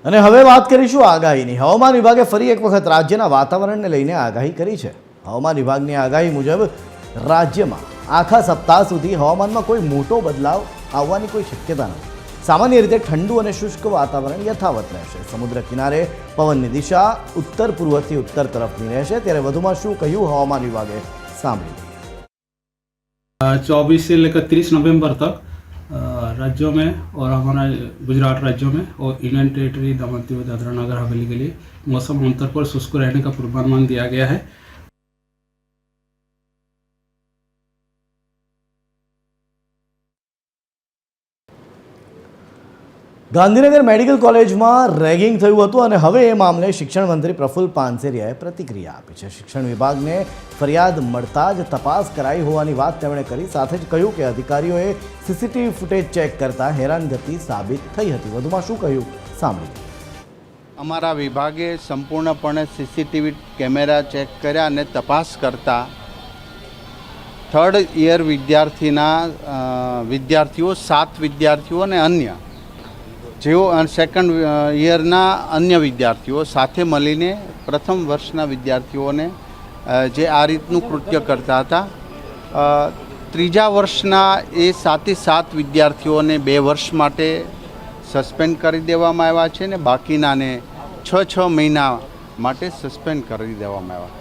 અને હવે વાત કરીશું આગાહીની। હવામાન વિભાગે ફરી એક વખત રાજ્યના વાતાવરણને લઈને આગાહી કરી છે। હવામાન વિભાગની આગાહી મુજબ રાજ્યમાં આખા સપ્તાહ સુધી હવામાનમાં કોઈ મોટો બદલાવ આવવાની કોઈ શક્યતા નથી। સામાન્ય રીતે ઠંડુ અને શુષ્ક વાતાવરણ યથાવત રહેશે। સમુદ્ર કિનારે પવનની દિશા ઉત્તર પૂર્વથી ઉત્તર તરફની રહેશે। ત્યારે વધુમાં શું કહ્યું હવામાન વિભાગે, સાંભળીએ। 24 से लेकर 30 नवंबर तक राज्यों में और हमारा गुजरात राज्यों में और यूनियन टेरिटरी दमन दीव दादरा नगर हवेली के लिए मौसम आमतौर पर शुष्क रहने का पूर्वानुमान दिया गया है। ગાંધીનગર મેડિકલ કોલેજમાં રેગિંગ થયું હતું અને હવે એ મામલે શિક્ષણ મંત્રી પ્રફુલ્લ પાનસેરિયાએ પ્રતિક્રિયા આપી છે। શિક્ષણ વિભાગને ફરિયાદ મળતા જ તપાસ કરાઈ હોવાની વાત તેમણે કરી। સાથે જ કહ્યું કે અધિકારીઓએ સીસીટીવી ફૂટેજ ચેક કરતા હેરાનગતિ સાબિત થઈ હતી। વધુમાં શું કહ્યું, સાંભળીએ। અમારા વિભાગે સંપૂર્ણપણે સીસીટીવી કેમેરા ચેક કર્યા અને તપાસ કરતા થર્ડ યર વિદ્યાર્થીઓ 7 વિદ્યાર્થીઓ અને અન્ય જેઓ સેકન્ડ યરના અન્ય વિદ્યાર્થીઓ સાથે મળીને પ્રથમ વર્ષના વિદ્યાર્થીઓને જે આ રીતનું કૃત્ય કરતા હતા, ત્રીજા વર્ષના એ 7 વિદ્યાર્થીઓને 2 વર્ષ માટે સસ્પેન્ડ કરી દેવામાં આવ્યા છે ને બાકીનાને 6 મહિના માટે સસ્પેન્ડ કરી દેવામાં આવ્યા।